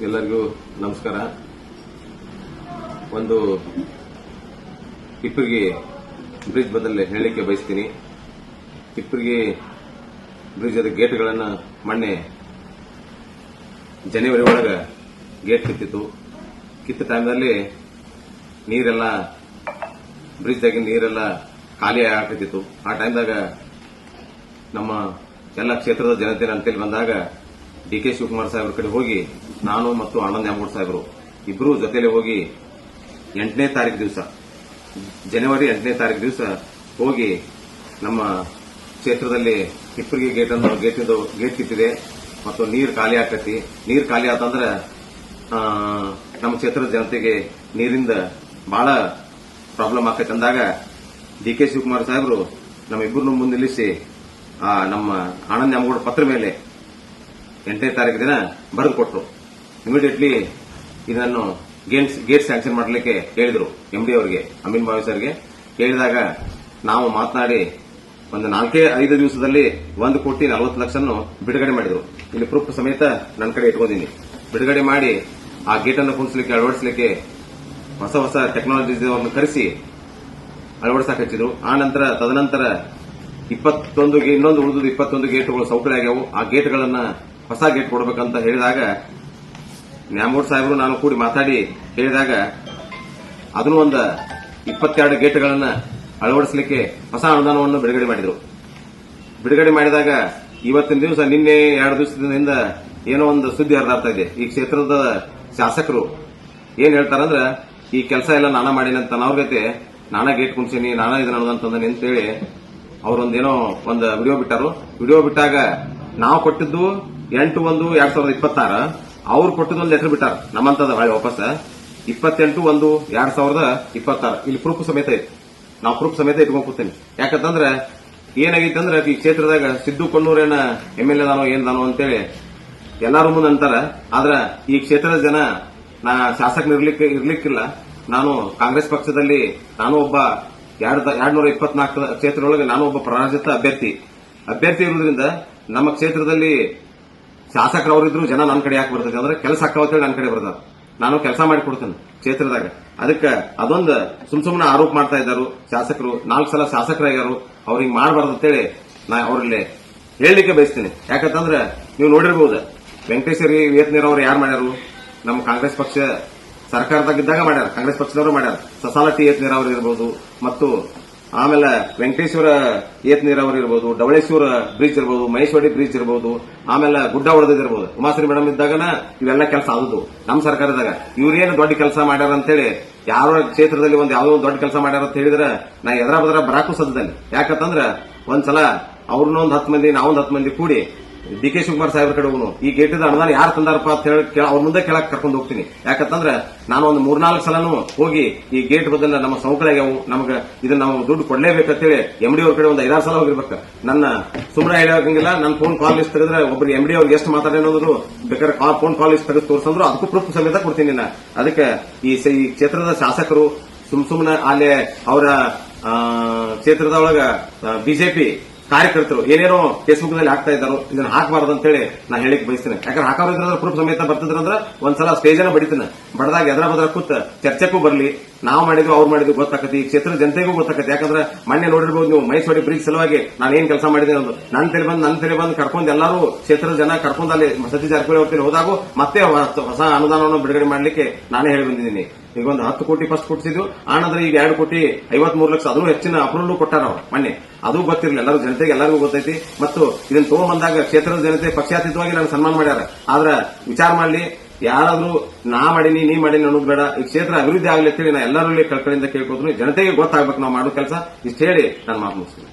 ಎಲ್ಲರಿಗೂ ನಮಸ್ಕಾರ. ಒಂದು ಹಿಪ್ಪರಗಿ ಬ್ರಿಡ್ಜ್ ಬದಲು ಹೇಳಲಿಕ್ಕೆ ಬಯಸ್ತೀನಿ. ಹಿಪ್ಪರಗಿ ಬ್ರಿಡ್ಜ್ ಗೇಟ್ಗಳನ್ನು ಮೊನ್ನೆ ಜನವರಿ ಒಳಗೆ ಗೇಟ್ ಕಿತ್ತಿತ್ತು. ಕಿತ್ತ ಟೈಮ್ನಲ್ಲಿ ನೀರೆಲ್ಲ ಬ್ರಿಡ್ಜ್ದಾಗಿನ ನೀರೆಲ್ಲ ಖಾಲಿ ಆಗ್ತಿತ್ತು. ಆ ಟೈಮ್ದಾಗ ನಮ್ಮ ಎಲ್ಲ ಕ್ಷೇತ್ರದ ಜನತೆ ನನ್ನ ಬಂದಾಗ ಡಿ.ಕೆ. ಶಿವಕುಮಾರ್ ಸಾಹೇಬ್ರ ಕಡೆ ಹೋಗಿ ನಾನು ಮತ್ತು ಆನಂದ್ ನ್ಯಾಮಗೌಡ ಸಾಹೇಬರು ಇಬ್ಬರು ಜೊತೆಲೆ ಹೋಗಿ 8ನೇ ತಾರೀಕು ದಿವಸ ಜನವರಿ 8ನೇ ತಾರೀಕು ದಿವಸ ಹೋಗಿ ನಮ್ಮ ಕ್ಷೇತ್ರದಲ್ಲಿ ಹಿಪ್ಪರಗಿ ಗೇಟ್ ಕಿತ್ತಿದೆ ಮತ್ತು ನೀರು ಖಾಲಿ ಆಗ್ತೈತಿ. ನೀರು ಖಾಲಿ ಆತಂದ್ರೆ ನಮ್ಮ ಕ್ಷೇತ್ರದ ಜನತೆಗೆ ನೀರಿಂದ ಬಹಳ ಪ್ರಾಬ್ಲಮ್ ಆಕೈತೆ ಅಂದಾಗ ಡಿ.ಕೆ. ಶಿವಕುಮಾರ್ ಸಾಹೇಬರು ನಮ್ಮಿಬ್ಬರನ್ನು ಮುಂದೆ ನಿಲ್ಲಿಸಿ ನಮ್ಮ ಆನಂದ್ ನ್ಯಾಮಗೌಡ ಪತ್ರ ಮೇಲೆ 8ನೇ ತಾರೀಕು ದಿನ ಬರೆದು ಕೊಟ್ಟರು. ಇಮಿಡಿಯೇಟ್ಲಿ ಇದನ್ನು ಗೇಟ್ ಸ್ಯಾಂಕ್ಷನ್ ಮಾಡಲಿಕ್ಕೆ ಹೇಳಿದ್ರು ಎಂಡಿ ಅವರಿಗೆ, ಅಮೀನ್ ಬಾವಿ ಸರ್ಗೆ ಹೇಳಿದಾಗ ನಾವು ಮಾತನಾಡಿ ಒಂದು 4-5 ದಿವಸದಲ್ಲಿ 1,40,00,000 ಬಿಡುಗಡೆ ಮಾಡಿದ್ರು. ಇಲ್ಲಿ ಪ್ರೂಫ್ ಸಮೇತ ನನ್ನ ಕಡೆ ಇಟ್ಕೊಂಡಿದ್ದೀನಿ. ಬಿಡುಗಡೆ ಮಾಡಿ ಆ ಗೇಟ್ ಅನ್ನು ಕುಣಿಸಲಿಕ್ಕೆ ಅಳವಡಿಸಲಿಕ್ಕೆ ಹೊಸ ಟೆಕ್ನಾಲಜಿ ಕರೆಸಿ ಅಳವಡಿಸಕ್ಕೆ ಹಚ್ಚಿದ್ರು. ತದನಂತರ 21 ಇನ್ನೊಂದು ಉಳಿದು 21 ಗೇಟ್ಗಳು ಸೌಕರ್ಯ ಆಗ್ಯಾವು. ಆ ಗೇಟ್ಗಳನ್ನ ಹೊಸ ಗೇಟ್ ಕೊಡಬೇಕಂತ ಹೇಳಿದಾಗ ನ್ಯಾಮಗೌಡ ಸಾಹೇಬರು ನಾನು ಕೂಡಿ ಮಾತಾಡಿ ಹೇಳಿದಾಗ ಅದನ್ನು ಒಂದು 22 ಗೇಟ್ಗಳನ್ನ ಅಳವಡಿಸಲಿಕ್ಕೆ ಹೊಸ ಅನುದಾನವನ್ನು ಬಿಡುಗಡೆ ಮಾಡಿದ್ರು. ಬಿಡುಗಡೆ ಮಾಡಿದಾಗ ಇವತ್ತಿನ ದಿವಸ ನಿನ್ನೆ 2 ದಿವಸದಿಂದ ಏನೋ ಒಂದು ಸುದ್ದಿ ಹರಿದಾಡ್ತಾ ಇದೆ. ಈ ಕ್ಷೇತ್ರದ ಶಾಸಕರು ಏನ್ ಹೇಳ್ತಾರಂದ್ರೆ ಈ ಕೆಲಸ ಎಲ್ಲ ನಾನಾ ಮಾಡಿನಂತ ಅವ್ರ ನಾನಾ ಗೇಟ್ ಕುಣಿಸೀನಿ, ನಾನಾ ಇದನ್ನ ಅನ್ನೋದಂತಂదని ಅಂತೇಳಿ ಅವರೊಂದೇನೋ ಒಂದು ವಿಡಿಯೋ ಬಿಟ್ಟಾರು. ವಿಡಿಯೋ ಬಿಟ್ಟಾಗ ನಾವು ಕೊಟ್ಟಿದ್ದು 8/1/2026, ಅವ್ರು ಕೊಟ್ಟಿದ್ದು ಒಂದು ಲೆಟರ್ ಬಿಟ್ಟಾರ ನಮ್ಮಂತದ ವಾಪಸ್ 28/1/2026. ಇಲ್ಲಿ ಪ್ರೂಫ್ ಸಮೇತ ಐತಿ. ನಾವು ಪ್ರೂಫ್ ಸಮೇತ ಇಟ್ಕೊಂಡ್ ಕೂತೀನಿ. ಯಾಕಂತಂದ್ರೆ ಏನಾಗೈತೆ ಅಂದ್ರೆ ಈ ಕ್ಷೇತ್ರದಾಗ ಸಿದ್ದು ಕೊಣ್ಣೂರೇನ MLA ದಾನೋ ಏನ್ದಾನೋ ಅಂತೇಳಿ ಎಲ್ಲಾರು ಮುಂದೆ ಅಂತಾರ. ಆದ್ರ ಈ ಕ್ಷೇತ್ರದ ಜನ ನಾ ಶಾಸಕನ ಇರ್ಲಿಕ್ಕಿಲ್ಲ. ನಾನು ಕಾಂಗ್ರೆಸ್ ಪಕ್ಷದಲ್ಲಿ ನಾನು ಒಬ್ಬ 224 ಕ್ಷೇತ್ರದೊಳಗೆ ನಾನು ಒಬ್ಬ ಪರಾಜಿತ ಅಭ್ಯರ್ಥಿ ಇರುವುದರಿಂದ ನಮ್ಮ ಕ್ಷೇತ್ರದಲ್ಲಿ ಶಾಸಕರವರಿದ್ರು ಜನ ನನ್ನ ಕಡೆ ಯಾಕೆ ಬರ್ತದೆ ಅಂದ್ರೆ ಕೆಲಸ ಹಾಕವತ್ತೇಳಿ ನನ್ನ ಕಡೆ ಬರ್ತಾರೆ. ನಾನು ಕೆಲಸ ಮಾಡಿಕೊಡ್ತೇನೆ ಕ್ಷೇತ್ರದಾಗ. ಅದಕ್ಕೆ ಅದೊಂದು ಸುಮ್ನೆ ಆರೋಪ ಮಾಡ್ತಾ ಇದ್ದಾರೆ ಶಾಸಕರು. 4 ಸಲ ಶಾಸಕರಾಗ್ಯಾರು, ಅವ್ರಿಗೆ ಮಾಡಬಾರ್ದು ಅಂತೇಳಿ ನಾ ಅವರಲ್ಲಿ ಹೇಳಲಿಕ್ಕೆ ಬಯಸ್ತೀನಿ. ಯಾಕಂತಂದ್ರೆ ನೀವು ನೋಡಿರ್ಬಹುದು ವೆಂಕಟೇಶ್ವರಿ ವೇತನೀರ್ ಅವರು ಯಾರು ಮಾಡ್ಯಾರು? ನಮ್ಮ ಕಾಂಗ್ರೆಸ್ ಪಕ್ಷ ಸರ್ಕಾರದಾಗಿದ್ದಾಗ ಮಾಡ್ಯಾರ, ಕಾಂಗ್ರೆಸ್ ಪಕ್ಷದವರು ಮಾಡ್ಯಾರ. ಸಸಾಲಟಿ ಏತ್ ನೀರಾವರಿ ಇರಬಹುದು, ಮತ್ತು ಆಮೇಲೆ ವೆಂಕಟೇಶ್ವರ ಏತ್ ನೀರಾವರಿ ಇರಬಹುದು, ಡವಳೇಶ್ವರ ಬ್ರಿಡ್ಜ್ ಇರಬಹುದು, ಮಹೇಶ್ವರಿ ಬ್ರಿಡ್ಜ್ ಇರಬಹುದು, ಆಮೇಲೆ ಗುಡ್ಡ ಹೊಡೆದಿರಬಹುದು. ಉಮಾಶ್ರೀ ಮೇಡಮ್ ಇದ್ದಾಗನ ಇವೆಲ್ಲ ಕೆಲಸ ಆದದ್ದು ನಮ್ಮ ಸರ್ಕಾರದಾಗ. ಇವ್ರೇನು ದೊಡ್ಡ ಕೆಲಸ ಮಾಡ್ಯಾರ ಅಂತೇಳಿ ಯಾರೋ ಕ್ಷೇತ್ರದಲ್ಲಿ ಯಾವುದೋ ದೊಡ್ಡ ಕೆಲಸ ಮಾಡ್ಯಾರ ಅಂತ ಹೇಳಿದ್ರೆ ನಾ ಎದರ ಬದರ ಬರಾಕು ಸದ್ದಲ್ಲಿ. ಯಾಕಂತಂದ್ರ ಒಂದ್ಸಲ ಅವ್ರನ್ನೊಂದು 10 ಮಂದಿ ನಾವೊಂದು 10 ಮಂದಿ ಕೂಡಿ ಡಿ.ಕೆ. ಶಿವಕುಮಾರ್ ಸಾಹೇಬ್ರ ಕಡೆ ಹೋಗುನು ಈ ಗೇಟದ ಅನುದಾನ ಯಾರು ತಂದಾರಪ್ಪ ಅಂತ ಹೇಳಿ ಅವ್ರ ಮುಂದೆ ಕೇಳಕ್ ಕರ್ಕೊಂಡು ಹೋಗ್ತೀನಿ. ಯಾಕಂತಂದ್ರೆ ನಾನು ಒಂದು 3-4 ಸಲನೂ ಹೋಗಿ ಈ ಗೇಟ್ ಬದಲ ನಮ್ಮ ಸೌಕರ್ಯಾಗ್ಯಾವು, ನಮಗೆ ಇದನ್ನ ನಾವು ದುಡ್ಡು ಕೊಡ್ಲೇಬೇಕಂತೇಳಿ MD ಅವ್ರ ಕಡೆ ಒಂದು 5-6 ಸಲ ಹೋಗಿರ್ಬೇಕು. ನನ್ನ ಸುಮ್ಮನೆ ಹೇಳೋಂಗಿಲ್ಲ. ನನ್ನ ಫೋನ್ ಕಾಲ್ ಲಿಸ್ಟ್ ತೆಗೆದ್ರೆ ಒಬ್ಬರಿಗೆ MD ಅವ್ರಿಗೆ ಎಷ್ಟು ಮಾತಾಡೋದ್ರು ಬೇಕಾದ್ರೆ ಫೋನ್ ಕಾಲ್ ಲಿಸ್ಟ್ ತೆಗೆದು ತೋರಿಸಂದ್ರು ಅದಕ್ಕೂ ಪ್ರೂಫ್ ಸಮೇತ ಕೊಡ್ತೀನಿ. ಅದಕ್ಕೆ ಈ ಕ್ಷೇತ್ರದ ಶಾಸಕರು ಸುಮ್ಮನೆ ಅಲ್ಲಿ ಅವರ ಕ್ಷೇತ್ರದ ಒಳಗ ಬಿಜೆಪಿ ಕಾರ್ಯಕರ್ತರು ಏನೇನೋ ಫೇಸ್ಬುಕ್ ನಲ್ಲಿ ಹಾಕ್ತಾ ಇದ್ದಾರೋ ಇದನ್ನ ಹಾಕಬಾರದು ಅಂತೇಳಿ ನಾ ಹೇಳಿಕ್ ಬಯಸ್ತೇನೆ. ಯಾಕಂದ್ರೆ ಹಾಕೋದ್ರಿಂದ ಪ್ರೂಫ್ ಸಮೇತ ಬರ್ತಿದ್ರಂದ್ರೆ ಒಂದ್ಸಲ ಸ್ಟೇಜ್ ಅನ್ನ ಬಡಿತೀನಿ. ಬಡದಾಗ ಎದರ ಬದ್ರ ಕೂತ್ ಚರ್ಚೆಗೂ ಬರ್ಲಿ, ನಾವು ಮಾಡಿದ್ವಿ ಅವ್ರು ಮಾಡಿದ್ವಿ ಗೊತ್ತಾಕತಿ, ಈ ಕ್ಷೇತ್ರದ ಜನತೆಗೂ ಗೊತ್ತಾಕತಿ. ಯಾಕಂದ್ರೆ ಮೊನ್ನೆ ನೋಡಿರ್ಬೋದು ನೀವು ಮಹೇಶ್ವರಿ ಬ್ರಿಡ್ಜ್ ಸಲುವಾಗಿ ನಾನು ಏನ್ ಕೆಲಸ ಮಾಡಿದೆ ಅನ್ನೋದು ನನ್ನ ತಲೆ ಬಂದು ಕರ್ಕೊಂಡು ಎಲ್ಲರೂ ಕ್ಷೇತ್ರದ ಜನ ಕರ್ಕೊಂಡು ಅಲ್ಲಿ ಸತೀಶ್ ಜಾರಕಿಹೊಳಿ ಅವ್ರ ಹೋದಾಗೂ ಮತ್ತೆ ಹೊಸ ಅನುದಾನವನ್ನು ಬಿಡುಗಡೆ ಮಾಡಲಿಕ್ಕೆ ನಾನೇ ಹೇಳಿ ಬಂದಿದ್ದೀನಿ. ಈಗ ಒಂದು 10 ಕೋಟಿ ಫಸ್ಟ್ ಕೊಟ್ಟಿದ್ದು, ಆನಂತರ ಈಗ 2,53,00,000 ಅದನ್ನು ಹೆಚ್ಚಿನ ಅಪ್ರೂವಲ್ ಕೊಟ್ಟಾರ ಅವ್ರು ಮೊನ್ನೆ. ಅದು ಗೊತ್ತಿರಲಿಲ್ಲ ಎಲ್ಲರೂ ಜನತೆಗೆ, ಎಲ್ಲರಿಗೂ ಗೊತ್ತೈತಿ. ಮತ್ತು ಇದನ್ನ ತಗೊಂಡ್ಬಂದಾಗ ಕ್ಷೇತ್ರದ ಜನತೆ ಪಕ್ಷಾತೀತವಾಗಿ ನಾನು ಸನ್ಮಾನ ಮಾಡ್ಯಾರ. ಆದ್ರೆ ವಿಚಾರ ಮಾಡಲಿ, ಯಾರಾದ್ರೂ ನಾ ಮಾಡೀನಿ ನೀ ಮಾಡೀನಿ ಅನ್ನೋದು ಬೇಡ. ಈ ಕ್ಷೇತ್ರ ಅಭಿವೃದ್ಧಿ ಆಗ್ಲಿ ಅಂತೇಳಿ ನಾ ಎಲ್ಲರಲ್ಲಿ ಕಳ್ಕಳಿಂದ ಕೇಳ್ಕೊತೀನಿ. ಜನತೆಗೆ ಗೊತ್ತಾಗ್ಬೇಕು ನಾವು ಮಾಡೋ ಕೆಲಸ. ಇಷ್ಟು ಹೇಳಿ ನಾನು ಮಾತು ಮುಗಿಸ್ತೀನಿ.